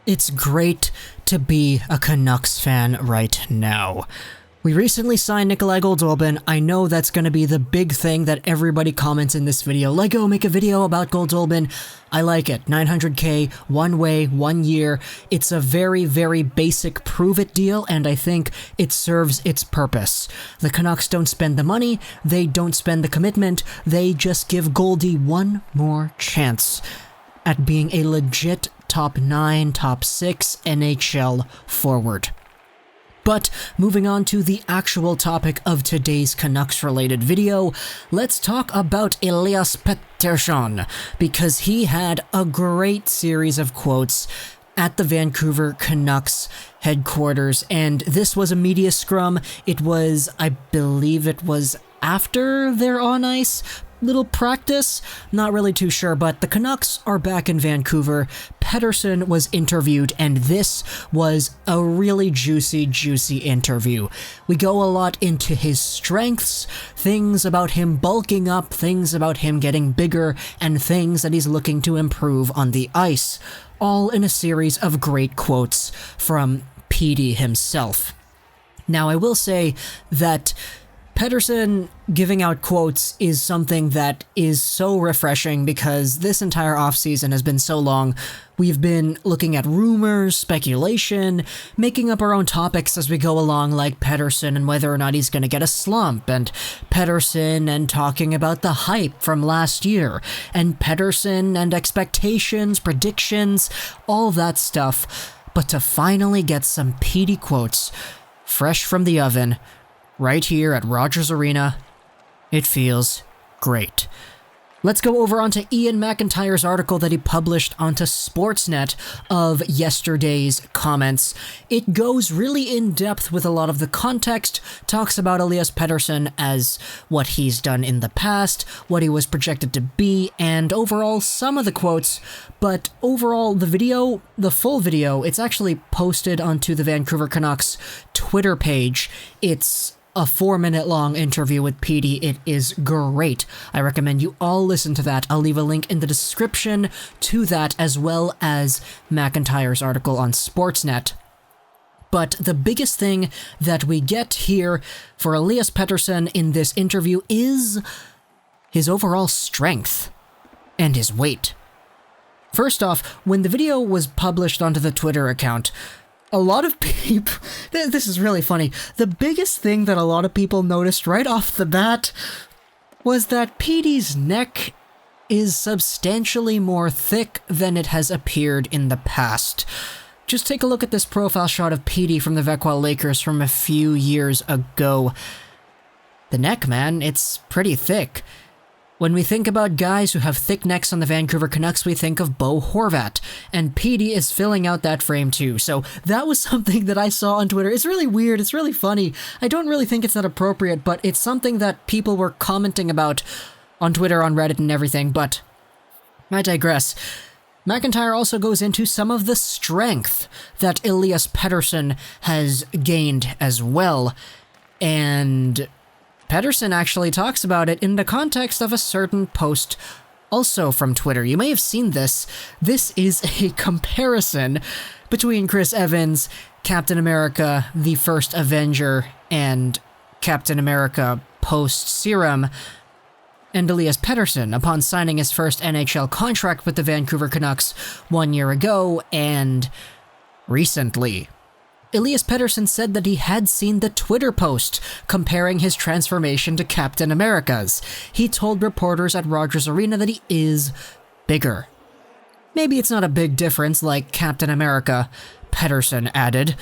It's great to be a Canucks fan right now. We recently signed Nikolai Goldolbin. I know that's going to be the big thing that everybody comments in this video. Lego, make a video about Goldolbin. I like it. 900K, one way, 1 year. It's a very, very basic prove-it deal, and I think it serves its purpose. The Canucks don't spend the money, they don't spend the commitment, they just give Goldie one more chance at being a legit top 9, top 6 NHL forward. But moving on to the actual topic of today's Canucks-related video, let's talk about Elias Pettersson, because he had a great series of quotes at the Vancouver Canucks headquarters, and this was a media scrum. It was, I believe it was after their on-ice little practice, not really too sure, but the Canucks are back in Vancouver. Pettersson was interviewed, and this was a really juicy interview. We go a lot into his strengths, things about him bulking up, things about him getting bigger, and things that he's looking to improve on the ice, all in a series of great quotes from Petey himself. Now, I will say that Pettersson giving out quotes is something that is so refreshing because this entire offseason has been so long. We've been looking at rumors, speculation, making up our own topics as we go along, like Pettersson and whether or not he's going to get a slump, and Pettersson and talking about the hype from last year, and Pettersson and expectations, predictions, all that stuff. But to finally get some Petey quotes fresh from the oven, right here at Rogers Arena, it feels great. Let's go over onto Ian McIntyre's article that he published onto Sportsnet of yesterday's comments. It goes really in depth with a lot of the context, talks about Elias Pettersson as what he's done in the past, what he was projected to be, and overall some of the quotes. But overall, the full video, it's actually posted onto the Vancouver Canucks Twitter page. It's a 4-minute long interview with Petey. It is great. I recommend you all listen to that. I'll leave a link in the description to that, as well as McIntyre's article on Sportsnet. But the biggest thing that we get here for Elias Pettersson in this interview is his overall strength and his weight. First off, when the video was published onto the Twitter account, a lot of people, this is really funny, the biggest thing that a lot of people noticed right off the bat was that Petey's neck is substantially more thick than it has appeared in the past. Just take a look at this profile shot of Petey from the Vequa Lakers from a few years ago. The neck, man, it's pretty thick. When we think about guys who have thick necks on the Vancouver Canucks, we think of Bo Horvat, and Petey is filling out that frame too. So that was something that I saw on Twitter. It's really weird, it's really funny. I don't really think it's that appropriate, but it's something that people were commenting about on Twitter, on Reddit, and everything, but I digress. McIntyre also goes into some of the strength that Elias Pettersson has gained as well, and Pettersson actually talks about it in the context of a certain post also from Twitter. You may have seen this. This is a comparison between Chris Evans, Captain America, the first Avenger, and Captain America post-Serum, and Elias Pettersson upon signing his first NHL contract with the Vancouver Canucks 1 year ago and recently. Elias Pettersson said that he had seen the Twitter post comparing his transformation to Captain America's. He told reporters at Rogers Arena that he is bigger. Maybe it's not a big difference like Captain America, Pettersson added.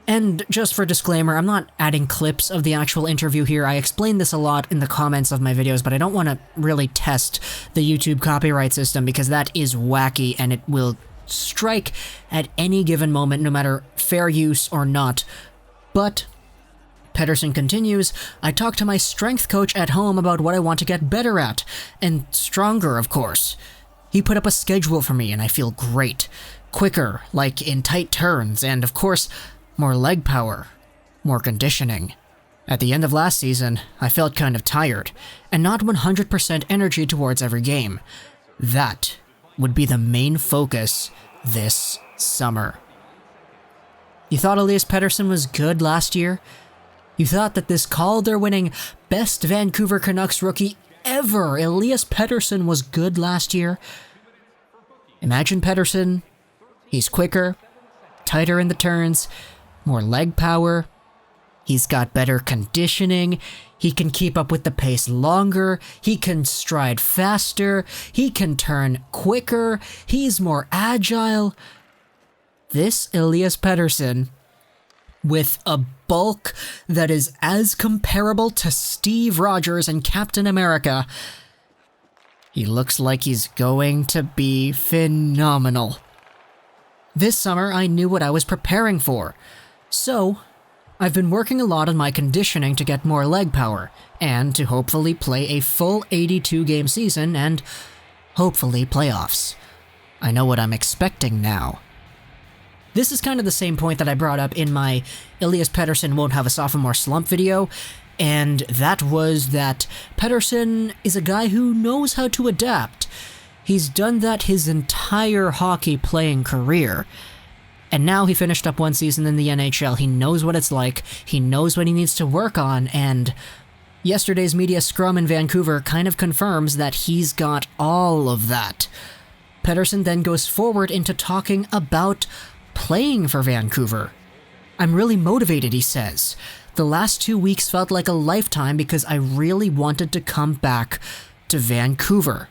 And just for disclaimer, I'm not adding clips of the actual interview here. I explain this a lot in the comments of my videos, but I don't want to really test the YouTube copyright system because that is wacky and it will strike at any given moment, no matter fair use or not. But Pettersson continues, I talked to my strength coach at home about what I want to get better at, and stronger, of course. He put up a schedule for me and I feel great. Quicker, like in tight turns, and of course, more leg power, more conditioning. At the end of last season, I felt kind of tired, and not 100% energy towards every game. That would be the main focus this summer. You thought Elias Pettersson was good last year? You thought that this Calder winning best Vancouver Canucks rookie ever, Elias Pettersson, was good last year? Imagine Pettersson. He's quicker, tighter in the turns, more leg power. He's got better conditioning. He can keep up with the pace longer. He can stride faster. He can turn quicker. He's more agile. This Elias Pettersson, with a bulk that is as comparable to Steve Rogers and Captain America, he looks like he's going to be phenomenal. This summer, I knew what I was preparing for. So, I've been working a lot on my conditioning to get more leg power, and to hopefully play a full 82-game season and hopefully playoffs. I know what I'm expecting now. This is kind of the same point that I brought up in my Elias Pettersson won't have a sophomore slump video, and that was that Pettersson is a guy who knows how to adapt. He's done that his entire hockey playing career. And now he finished up one season in the NHL. He knows what it's like. He knows what he needs to work on, and yesterday's media scrum in Vancouver kind of confirms that he's got all of that. Pettersson then goes forward into talking about playing for Vancouver. I'm really motivated, he says. The last 2 weeks felt like a lifetime because I really wanted to come back to Vancouver.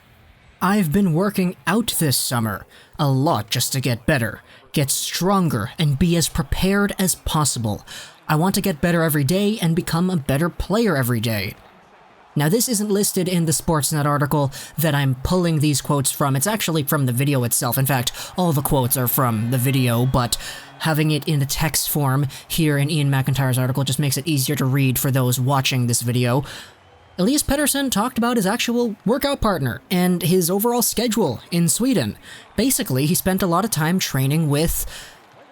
I've been working out this summer a lot just to get better, get stronger, and be as prepared as possible. I want to get better every day and become a better player every day. Now, this isn't listed in the Sportsnet article that I'm pulling these quotes from. It's actually from the video itself. In fact, all the quotes are from the video, but having it in the text form here in Ian McIntyre's article just makes it easier to read for those watching this video. Elias Pettersson talked about his actual workout partner and his overall schedule in Sweden. Basically, he spent a lot of time training with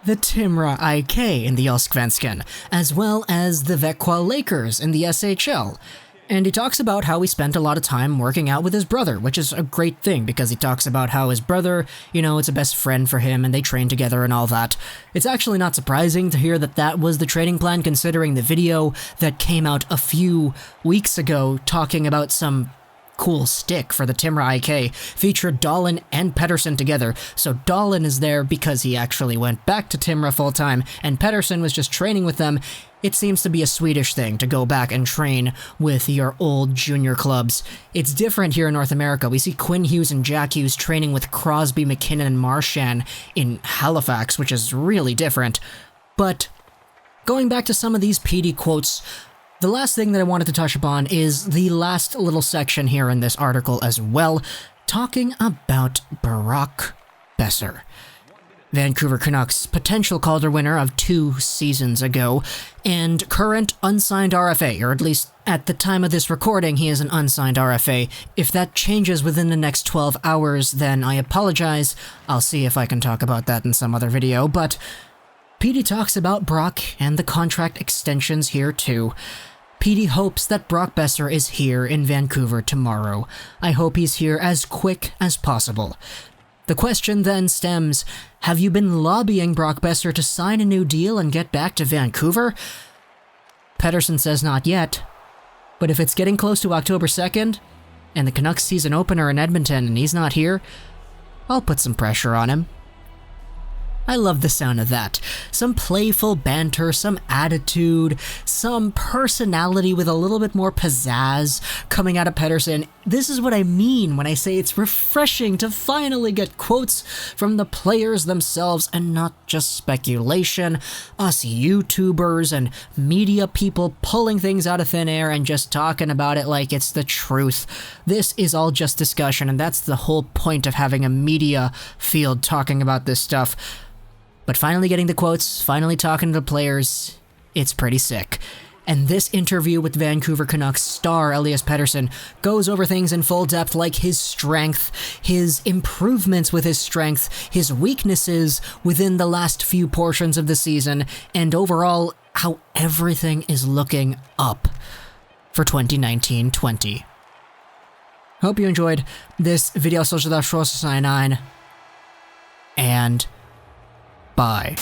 the Timrå IK in the Allsvenskan, as well as the Växjö Lakers in the SHL. And he talks about how he spent a lot of time working out with his brother, which is a great thing because he talks about how his brother, it's a best friend for him and they train together and all that. It's actually not surprising to hear that that was the training plan, considering the video that came out a few weeks ago talking about some cool stick for the Timrå IK featured Dahlin and Pettersson together. So Dahlin is there because he actually went back to Timrå full-time, and Pettersson was just training with them. It seems to be a Swedish thing to go back and train with your old junior clubs. It's different here in North America. We see Quinn Hughes and Jack Hughes training with Crosby, McKinnon, and Marchand in Halifax, which is really different. But going back to some of these PD quotes, the last thing that I wanted to touch upon is the last little section here in this article as well, talking about Brock Boeser. Vancouver Canucks potential Calder winner of 2 seasons ago, and current unsigned RFA, or at least at the time of this recording, he is an unsigned RFA. If that changes within the next 12 hours, then I apologize. I'll see if I can talk about that in some other video, but PD talks about Brock and the contract extensions here too. PD hopes that Brock Boeser is here in Vancouver tomorrow. I hope he's here as quick as possible. The question then stems, have you been lobbying Brock Boeser to sign a new deal and get back to Vancouver? Pettersson says not yet, but if it's getting close to October 2nd, and the Canucks season opener in Edmonton and he's not here, I'll put some pressure on him. I love the sound of that. Some playful banter, some attitude, some personality with a little bit more pizzazz coming out of Pettersson. This is what I mean when I say it's refreshing to finally get quotes from the players themselves and not just speculation, us YouTubers and media people pulling things out of thin air and just talking about it like it's the truth. This is all just discussion, and that's the whole point of having a media field talking about this stuff. But finally getting the quotes, finally talking to the players, it's pretty sick. And this interview with Vancouver Canucks star Elias Pettersson goes over things in full depth, like his strength, his improvements with his strength, his weaknesses within the last few portions of the season, and overall how everything is looking up for 2019-20. Hope you enjoyed this video. 9, and bye.